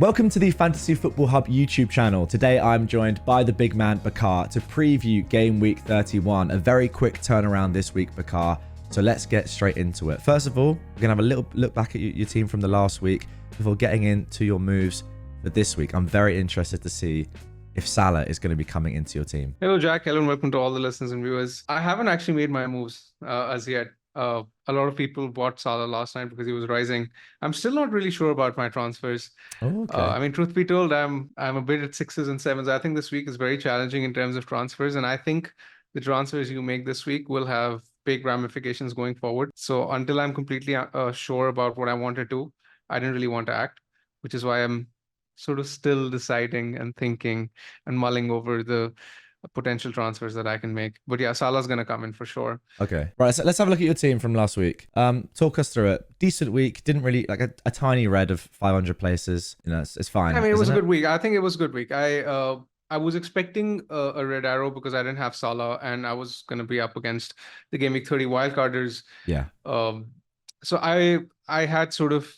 Welcome to the Fantasy Football Hub YouTube channel. Today I'm joined by the big man Bakar to preview Game Week 31. A very quick turnaround this week, Bakar. So let's get straight into it. First of all, we're going to have a little look back at your team from the last week before getting into your moves for this week. I'm very interested to see if Salah is going to be coming into your team. Hello, Jack. Hello, and welcome to all the listeners and viewers. I haven't actually made my moves as yet. A lot of people bought Salah last night because he was rising. I'm still not really sure about my transfers. Oh, okay. I mean, truth be told, I'm a bit at 6s and 7s. I think this week is very challenging in terms of transfers, and I think the transfers you make this week will have big ramifications going forward. So until I'm completely sure about what I want to do, I didn't really want to act, which is why I'm sort of still deciding and thinking and mulling over the potential transfers that I can make. But yeah, Salah's going to come in for sure. Okay. Right, so let's have a look at your team from last week. Talk us through it. Decent week. Didn't really, like a tiny red of 500 places. You know, it's fine. I mean, it was a good week. I think it was a good week. I was expecting a red arrow because I didn't have Salah and I was going to be up against the Game Week 30 wildcarders. Yeah. So I had sort of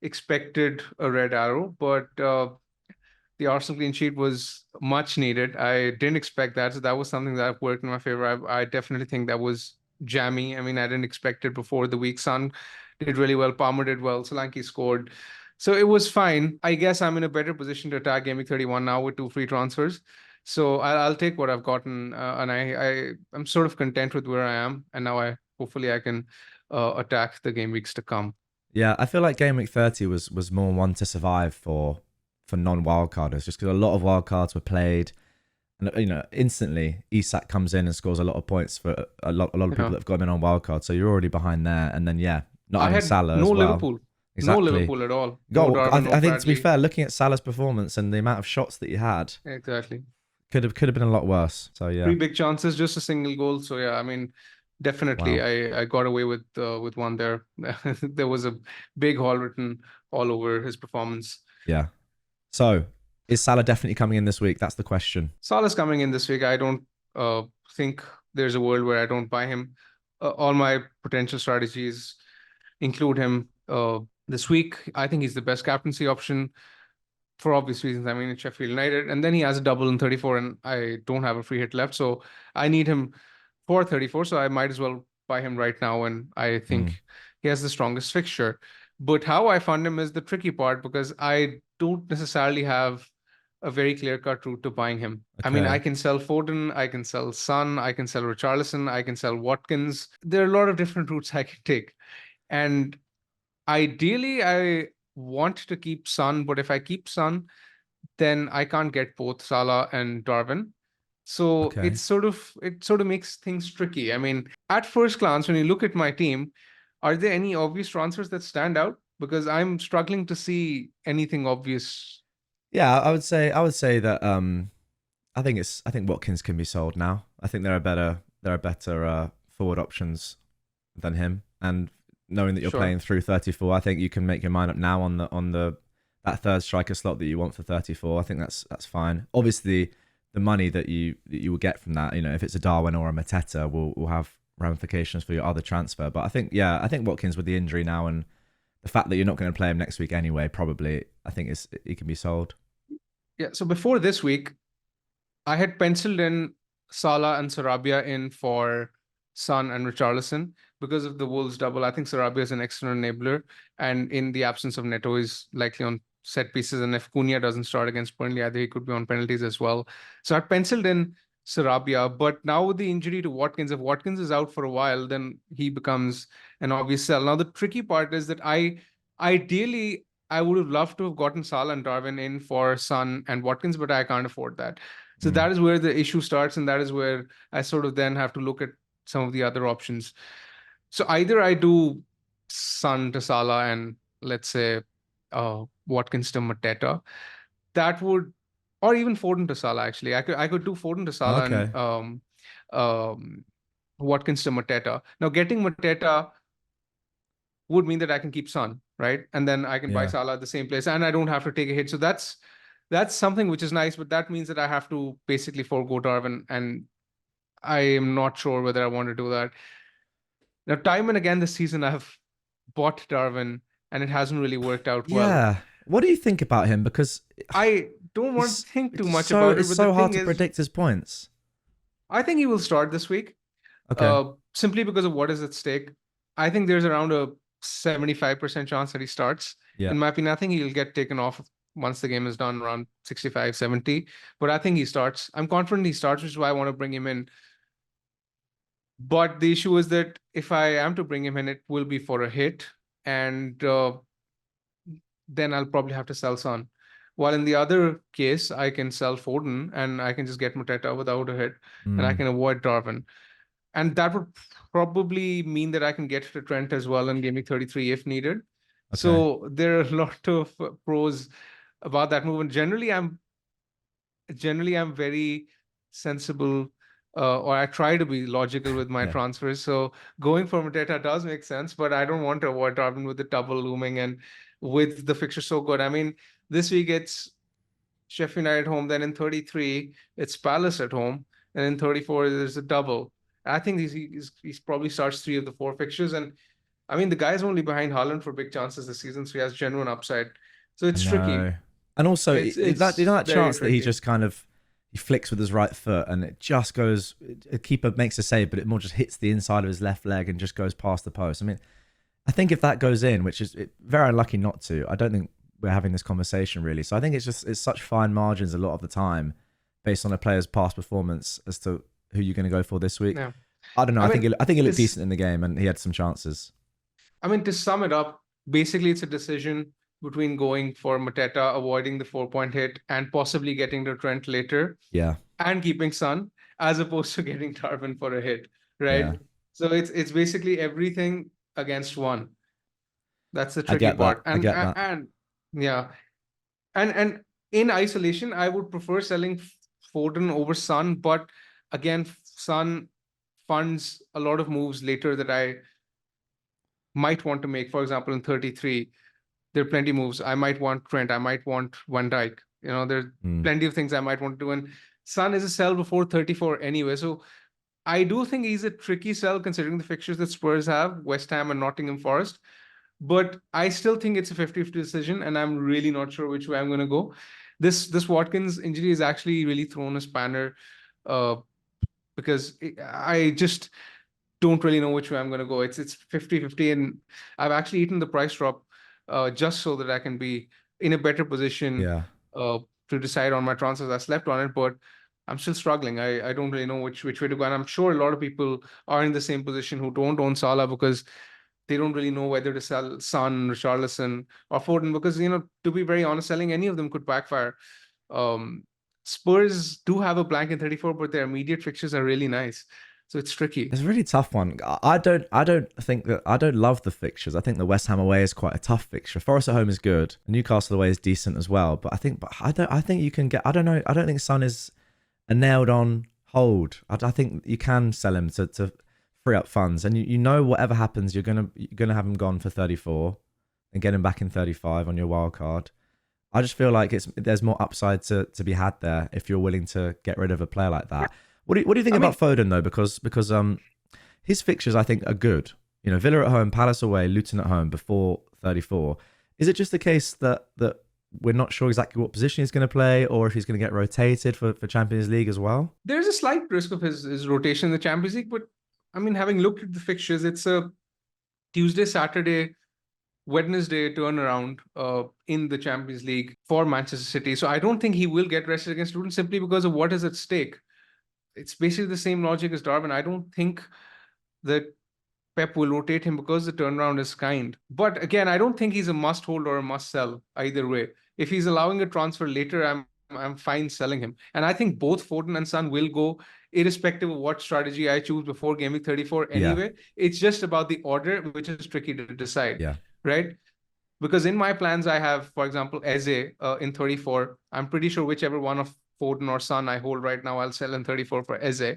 expected a red arrow, but the Arsenal clean sheet was much needed. I didn't expect that. So that was something that worked in my favor. I definitely think that was jammy. I mean, I didn't expect it before the week. Son did really well. Palmer did well. Solanke scored. So it was fine. I guess I'm in a better position to attack Game Week 31 now with 2 free transfers. So I'll take what I've gotten. And I'm sort of content with where I am. And now hopefully I can attack the game weeks to come. Yeah, I feel like Game Week 30 was more one to survive for non-wildcarders, just because a lot of wildcards were played, and you know, instantly Isak comes in and scores a lot of points for a lot of people that have got him in on wildcard. So you're already behind there, and then not having Salah as well. Liverpool. Exactly. No Liverpool at all. I think to be fair, looking at Salah's performance and the amount of shots that he had, exactly, could have been a lot worse. So yeah, 3 big chances, just a single goal. So yeah, I mean, definitely, wow. I got away with one there. There was a big haul written all over his performance. Yeah. So, is Salah definitely coming in this week? That's the question. Salah's coming in this week. I don't think there's a world where I don't buy him. All my potential strategies include him this week. I think he's the best captaincy option for obvious reasons. I mean, it's Sheffield United. And then he has a double in 34 and I don't have a free hit left. So I need him for 34. So I might as well buy him right now. And I think he has the strongest fixture. But how I fund him is the tricky part because I don't necessarily have a very clear-cut route to buying him. Okay. I mean, I can sell Foden, I can sell Son, I can sell Richarlison, I can sell Watkins. There are a lot of different routes I can take. And ideally, I want to keep Son, but if I keep Son, then I can't get both Salah and Darwin. So it sort of makes things tricky. I mean, at first glance, when you look at my team, are there any obvious transfers that stand out? Because I'm struggling to see anything obvious. Yeah, I would say that I think Watkins can be sold now. I think there are better forward options than him. And knowing that you're playing through 34, I think you can make your mind up now on that third striker slot that you want for 34. I think that's fine. Obviously, the money that you will get from that, you know, if it's a Darwin or a Mateta, will have ramifications for your other transfer. But I think Watkins with the injury now and the fact that you're not going to play him next week anyway, probably, I think he can be sold. Yeah, so before this week, I had penciled in Salah and Sarabia in for Son and Richarlison because of the Wolves double. I think Sarabia is an external enabler, and in the absence of Neto, is likely on set pieces. And if Cunha doesn't start against Burnley, either he could be on penalties as well. So I penciled in Sarabia, but now with the injury to Watkins, if Watkins is out for a while, then he becomes an obvious sell. Now, the tricky part is that ideally, I would have loved to have gotten Salah and Darwin in for Son and Watkins, but I can't afford that. So that is where the issue starts, and that is where I sort of then have to look at some of the other options. So either I do Son to Salah and let's say Watkins to Mateta. That would, or even Foden to Salah, actually. I could do Foden to Salah and Watkins to Mateta. Now, getting Mateta would mean that I can keep Son, right? And then I can buy Salah at the same place and I don't have to take a hit. So that's something which is nice, but that means that I have to basically forego Darwin, and I am not sure whether I want to do that. Now, time and again this season, I have bought Darwin and it hasn't really worked out well. Yeah. What do you think about him? Because I don't want to think too much about it, it's but the so hard thing to is, predict his points. I think he will start this week, Okay. simply because of what is at stake. I think there's around a 75% chance that he starts. Yeah. In my opinion, I think he'll get taken off once the game is done, around 65, 70. But I think he starts. I'm confident he starts, which is why I want to bring him in. But the issue is that if I am to bring him in, it will be for a hit. And then I'll probably have to sell Son. While in the other case, I can sell Foden and I can just get Mateta without a hit, and I Mm, can avoid Darwin. And that would probably mean that I can get to Trent as well in Game Week 33 if needed. okay. So there are a lot of pros about that move. And generally I'm very sensible, or I try to be logical with my Yeah. transfers. So going for Mateta does make sense, but I don't want to avoid Darwin with the double looming and with the fixture so good. I mean, this week it's Sheffield United at home, then in 33 it's Palace at home, and in 34 there's a double. I think he's probably starts 3 of the 4 fixtures, and I mean the guy's only behind Haaland for big chances this season, so he has genuine upside. So I it's tricky. know. And also, that It's that very chance that he tricky. just kind of he flicks with his right foot and it just goes. A keeper makes a save, but it more just hits the inside of his left leg and just goes past the post. I mean, I think if that goes in, which is very unlucky not to, I don't think we're having this conversation really. So I think it's such fine margins a lot of the time, based on a player's past performance as to who you're going to go for this week. Yeah. I don't know. I mean, I think he looked this decent in the game and he had some chances. I mean, to sum it up, basically it's a decision between going for Mateta, avoiding the 4 point hit, and possibly getting to Trent later, Yeah, and keeping Son, as opposed to getting Darwin for a hit, yeah, right? So it's basically everything against one. That's the I tricky get that. part. I get that. And yeah, and in isolation, I would prefer selling Foden over Son, but again, Son funds a lot of moves later that I might want to make. For example, in 33, there are plenty of moves. I might want Trent. I might want Van Dijk. There's Mm. plenty of things I might want to do. And Son is a sell before 34 anyway. So I do think he's a tricky sell considering the fixtures that Spurs have, West Ham and Nottingham Forest. But I still think it's a 50-50 decision, and I'm really not sure which way I'm going to go. This Watkins injury has actually really thrown a spanner, uh, because I just don't really know which way I'm going to go. It's 50-50, and I've actually eaten the price drop, just so that I can be in a better position, Yeah. uh, to decide on my transfers. I slept on it, but I'm still struggling. I don't really know which way to go, and I'm sure a lot of people are in the same position who don't own Salah because they don't really know whether to sell Son, Richarlison, or Foden, because to be very honest, selling any of them could backfire. Um, Spurs do have a blank in 34, but their immediate fixtures are really nice. So it's tricky. It's a really tough one. I don't think that I don't love the fixtures. I think the West Ham away is quite a tough fixture. Forest at home is good. Newcastle away is decent as well. But I think you can get. I don't know. I don't think Son is a nailed on hold. I think you can sell him to free up funds, and you know whatever happens, you're gonna have him gone for 34 and get him back in 35 on your wild card. I just feel like there's more upside to be had there if you're willing to get rid of a player like that. What do you think I mean, about Foden though? Because his fixtures I think are good. Villa at home, Palace away, Luton at home before 34. Is it just the case that we're not sure exactly what position he's going to play, or if he's going to get rotated for Champions League as well? there's a slight risk of his rotation in the Champions League, but I mean, having looked at the fixtures, it's a Tuesday, Saturday, Wednesday turnaround, in the Champions League for Manchester City. So I don't think he will get rested against Luton simply because of what is at stake. It's basically the same logic as Darwin. I don't think that Pep will rotate him because the turnaround is kind. But again, I don't think he's a must hold or a must sell either way. If he's allowing a transfer later, I'm fine selling him. And I think both Foden and Son will go irrespective of what strategy I choose before Game Week 34 Yeah, anyway. It's just about the order, which is tricky to decide, yeah, right? Because in my plans, I have, for example, Eze, in 34. I'm pretty sure whichever one of Foden or Son I hold right now, I'll sell in 34 for Eze.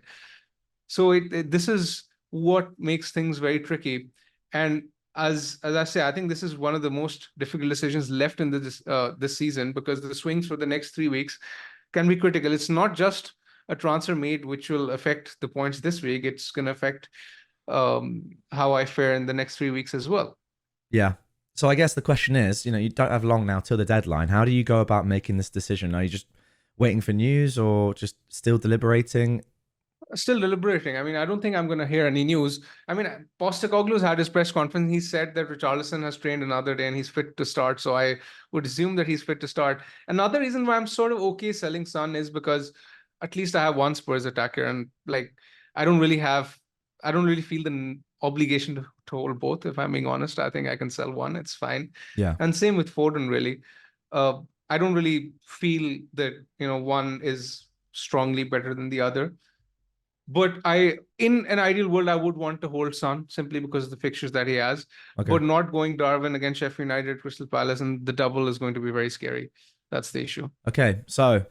So this is what makes things very tricky. And as I say, I think this is one of the most difficult decisions left in this season, because the swings for the next 3 weeks can be critical. It's not just a transfer made which will affect the points this week. It's going to affect, how I fare in the next 3 weeks as well. yeah. So I guess the question is, you don't have long now till the deadline. How do you go about making this decision? Are you just waiting for news or just still deliberating? Still deliberating. I mean, I don't think I'm going to hear any news. I mean, Postecoglou's had his press conference. He said that Richarlison has trained another day and he's fit to start. So I would assume that he's fit to start. Another reason why I'm sort of okay selling Son is because at least I have one Spurs attacker, and like I don't really have, I don't really feel the obligation to hold both. If I'm being honest, I think I can sell one. It's fine. Yeah. And same with Foden, really. Uh, I don't really feel that one is strongly better than the other. But in an ideal world, I would want to hold Son simply because of the fixtures that he has. Okay. But not going Darwin against Sheffield United, Crystal Palace, and the double is going to be very scary. That's the issue. Okay, so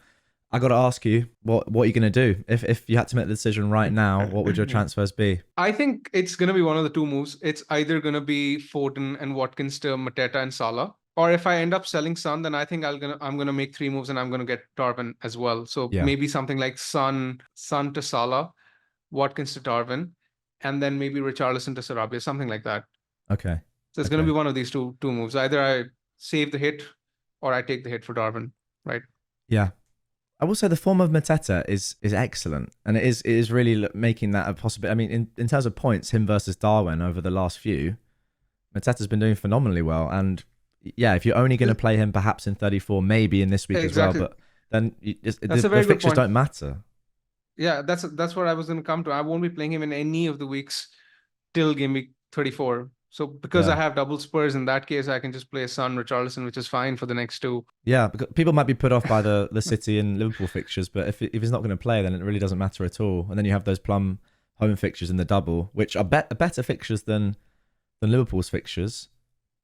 I got to ask you, what are you going to do if you had to make the decision right now? What would your transfers be? I think it's going to be one of the two moves. It's either going to be Foden and Watkins to Mateta and Salah, or if I end up selling Son, then I think I'm gonna make three moves and I'm gonna get Darwin as well. So Yeah. maybe something like Son to Salah, Watkins to Darwin, and then maybe Richarlison to Sarabia, something like that. Okay. So it's going to be one of these two moves. Either I save the hit or I take the hit for Darwin, right? Yeah. I will say the form of Mateta is excellent, and it is really making that a possibility. I mean, in terms of points, him versus Darwin over the last few, Mateta's been doing phenomenally well. And yeah, if you're only going to play him perhaps in 34, maybe in this week as well, but then the fixtures don't matter. Yeah, that's what I was going to come to. I won't be playing him in any of the weeks till game week 34. So because I have double Spurs, in that case, I can just play Son, Richarlison, which is fine for the next two. Yeah, because people might be put off by the City and Liverpool fixtures, but if he's not going to play, then it really doesn't matter at all. And then you have those plum home fixtures in the double, which are better fixtures than Liverpool's fixtures.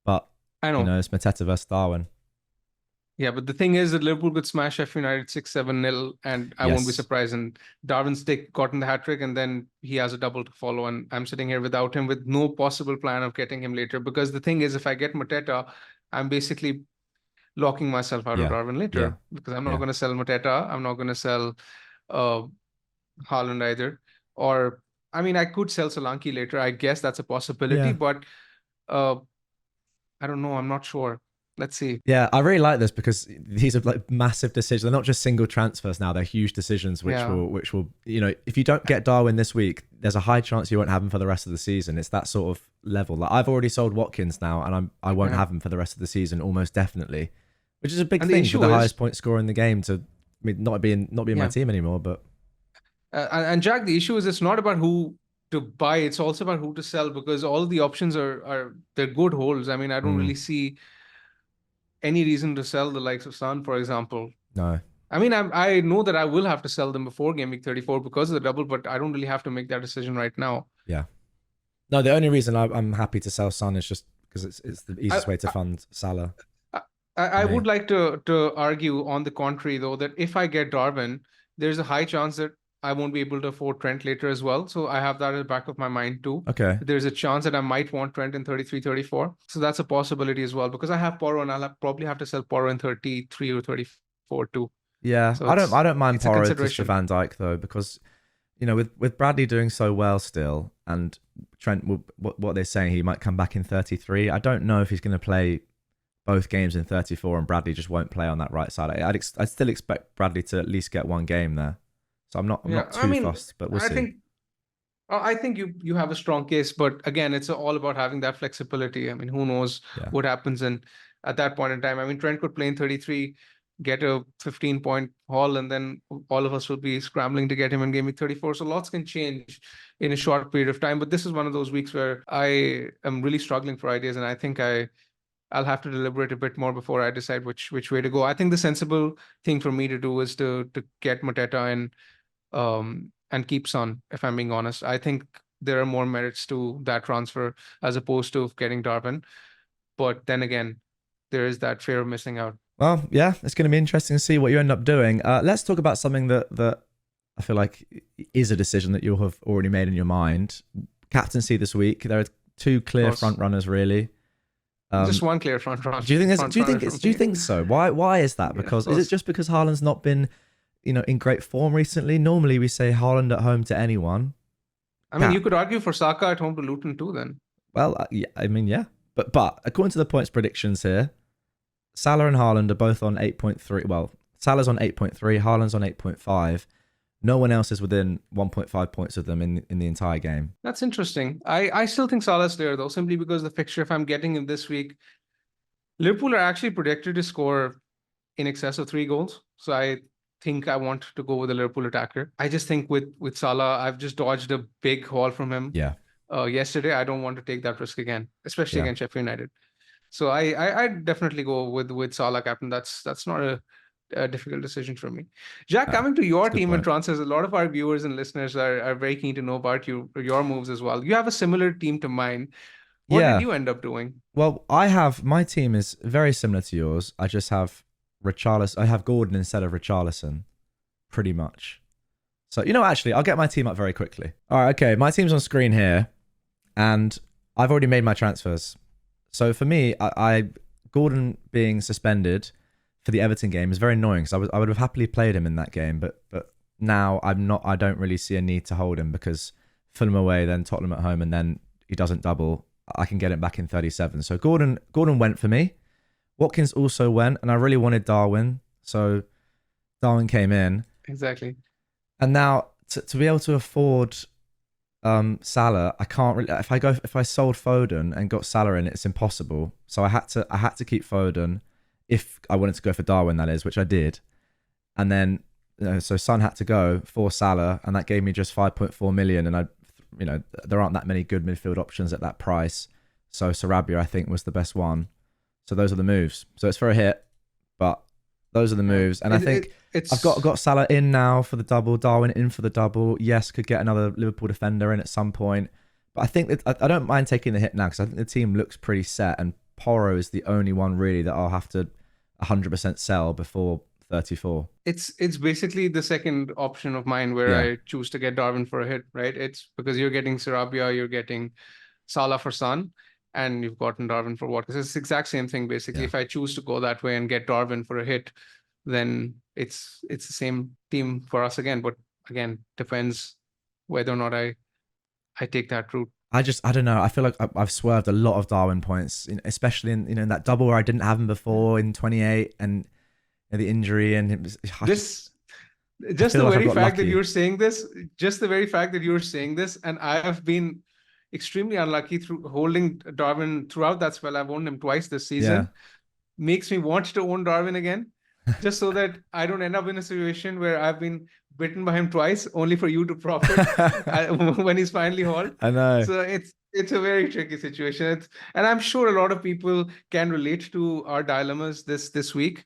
But I know, it's Mateta versus Darwin. Yeah, but the thing is that Liverpool could smash Sheffield United 6-7-0, and I won't be surprised. And Darwin's gotten the hat trick, and then he has a double to follow. And I'm sitting here without him, with no possible plan of getting him later. Because the thing is, if I get Mateta, I'm basically locking myself out of Darwin later, because I'm not going to sell Mateta. I'm not going to sell Haaland either. Or, I mean, I could sell Solanke later. I guess that's a possibility, but I don't know. I'm not sure. Let's see. Yeah, I really like this because these are like massive decisions. They're not just single transfers now; they're huge decisions, which will, if you don't get Darwin this week, there's a high chance you won't have him for the rest of the season. It's that sort of level. Like I've already sold Watkins now, and I won't have him for the rest of the season, almost definitely, which is a big thing for the highest point scorer in the game to not being my team anymore. But and Jack, the issue is it's not about who to buy; it's also about who to sell, because all the options they're good holds. I mean, I don't really see any reason to sell the likes of Son, for example. No. I mean, I know that I will have to sell them before game week 34 because of the double, but I don't really have to make that decision right now. Yeah. No, the only reason I'm happy to sell Son is just because it's the easiest way to fund Salah. I would like to argue on the contrary, though, that if I get Darwin, there's a high chance that I won't be able to afford Trent later as well. So I have that at the back of my mind too. Okay. There's a chance that I might want Trent in 33, 34. So that's a possibility as well, because I have Porro, and probably have to sell Porro in 33 or 34 too. Yeah, so I don't mind Porro to Van Dijk though, because with Bradley doing so well still, and Trent, what they're saying, he might come back in 33. I don't know if he's going to play both games in 34, and Bradley just won't play on that right side. I'd still expect Bradley to at least get one game there. So I'm not too fussed, but we'll see. I think you have a strong case, but again, it's all about having that flexibility. I mean, who knows what happens at that point in time. I mean, Trent could play in 33, get a 15-point haul, and then all of us will be scrambling to get him in game week 34. So lots can change in a short period of time. But this is one of those weeks where I am really struggling for ideas, and I think I'll have to deliberate a bit more before I decide which way to go. I think the sensible thing for me to do is to get Mateta and keep Son, if I'm being honest. I think there are more merits to that transfer as opposed to getting Darwin. But then again, there is that fear of missing out. Well, yeah, it's going to be interesting to see what you end up doing. Let's talk about something that I feel like is a decision that you'll have already made in your mind. Captaincy this week. There are two clear front runners, really. Just one clear front runner. Do you think so? Why is that? Because is it just because Haaland's not been in great form recently? Normally we say Haaland at home to anyone. I mean, you could argue for Saka at home to Luton too then. Well, yeah, I mean, yeah. But according to the points predictions here, Salah and Haaland are both on 8.3. Well, Salah's on 8.3, Haaland's on 8.5. No one else is within 1.5 points of them in the entire game. That's interesting. I still think Salah's there though, simply because the fixture, if I'm getting him this week, Liverpool are actually projected to score in excess of 3 goals. So I think I want to go with the Liverpool attacker. I just think with Salah, I've just dodged a big haul from him. Yeah. Yesterday, I don't want to take that risk again, especially against Sheffield United. So I definitely go with Salah captain. That's not a difficult decision for me. Jack, coming to your team and transfers, a lot of our viewers and listeners are very keen to know about your moves as well. You have a similar team to mine. What did you end up doing? Well, my team is very similar to yours. I just have I have Gordon instead of Richarlison, pretty much. So, actually, I'll get my team up very quickly. All right, okay, my team's on screen here, and I've already made my transfers. So for me, Gordon being suspended for the Everton game is very annoying because I would have happily played him in that game, but now I don't really see a need to hold him because Fulham away, then Tottenham at home, and then he doesn't double. I can get him back in 37. So Gordon went for me. Watkins also went, and I really wanted Darwin, so Darwin came in. Exactly. And now to be able to afford Salah, I can't really. If I sold Foden and got Salah in, it's impossible. So I had to keep Foden if I wanted to go for Darwin, that is, which I did. And then so Son had to go for Salah, and that gave me just 5.4 million. And there aren't that many good midfield options at that price. So Sarabia, I think, was the best one. So those are the moves. So it's for a hit, but those are the moves. And I think I've got Salah in now for the double, Darwin in for the double. Yes, could get another Liverpool defender in at some point. But I think that I don't mind taking the hit now because I think the team looks pretty set. And Porro is the only one really that I'll have to 100% sell before 34. It's basically the second option of mine where I choose to get Darwin for a hit, right? It's because you're getting Sarabia, you're getting Salah for Son, and you've gotten Darwin for Watkins. It's the exact same thing, basically. If I choose to go that way and get Darwin for a hit, then it's the same team for us again. But again, depends whether or not I take that route. I don't know. I feel like I've swerved a lot of Darwin points, especially in that double where I didn't have him before in 28 and the injury and it was, just the very fact that you're saying this, and I have been extremely unlucky through holding Darwin throughout that spell. I've owned him twice this season. Makes me want to own Darwin again, just so that I don't end up in a situation where I've been bitten by him twice, only for you to profit when he's finally hauled. I know. So it's a very tricky situation. And I'm sure a lot of people can relate to our dilemmas this week,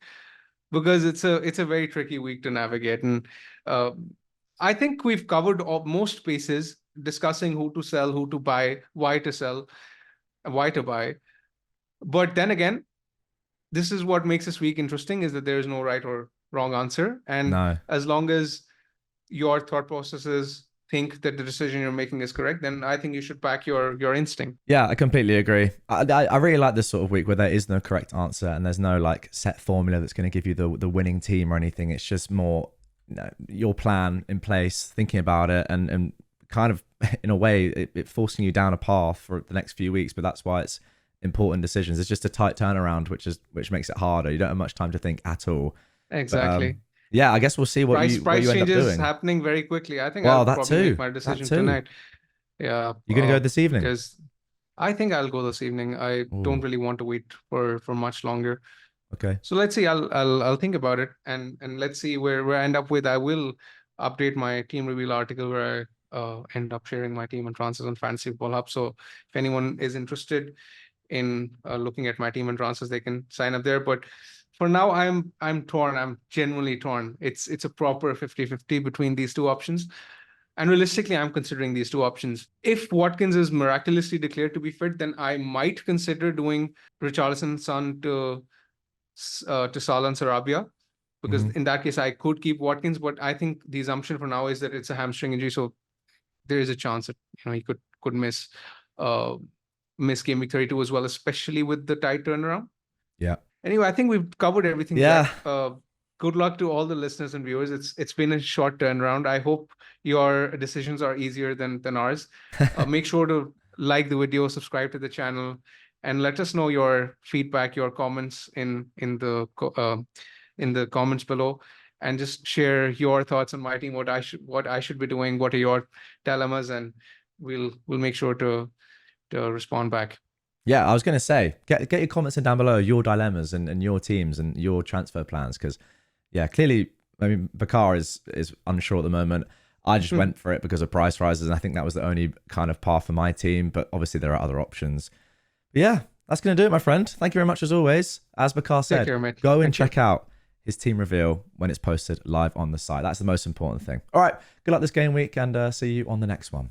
because it's a very tricky week to navigate. And I think we've covered most bases, discussing who to sell, who to buy, why to sell, why to buy. But then again, this is what makes this week interesting, is that there is no right or wrong answer. And as long as your thought processes think that the decision you're making is correct, then I think you should back your instinct. Yeah, I completely agree. I really like this sort of week where there is no correct answer and there's no like set formula that's going to give you the winning team or anything. It's just more your plan in place, thinking about it, and kind of in a way it forcing you down a path for the next few weeks. But that's why it's important decisions. It's just a tight turnaround, which makes it harder. You don't have much time to think at all. Exactly. But, yeah, I guess we'll see what you end up doing. Price changes happening very quickly. I think I'll probably make my decision tonight. Yeah. You're going to go this evening? Because I think I'll go this evening. I don't really want to wait for much longer. Okay. So let's see. I'll think about it and let's see where I end up with. I will update my team reveal article where I end up sharing my team and transfers on Fantasy Football Hub. So if anyone is interested in looking at my team and transfers, they can sign up there. But for now, I'm torn. I'm genuinely torn. It's a proper 50-50 between these two options. And realistically, I'm considering these two options. If Watkins is miraculously declared to be fit, then I might consider doing Richarlison, Son to Salah and Sarabia, because in that case, I could keep Watkins. But I think the assumption for now is that it's a hamstring injury, so there is a chance that he could miss game week 32 as well, especially with the tight turnaround. Yeah. Anyway, I think we've covered everything. Yeah. Good luck to all the listeners and viewers. It's been a short turnaround. I hope your decisions are easier than ours. Make sure to like the video, subscribe to the channel, and let us know your feedback, your comments in the comments below, and just share your thoughts on my team, what I should be doing, what are your dilemmas, and we'll make sure to respond back. Yeah, I was going to say, get your comments in down below, your dilemmas and your teams and your transfer plans, because yeah, clearly, I mean, Bakar is unsure at the moment. I just went for it because of price rises, and I think that was the only kind of path for my team. But obviously, there are other options. But yeah, that's going to do it, my friend. Thank you very much as always. As Bakar said, go and check out his team reveal when it's posted live on the site. That's the most important thing. All right, good luck this game week, and see you on the next one.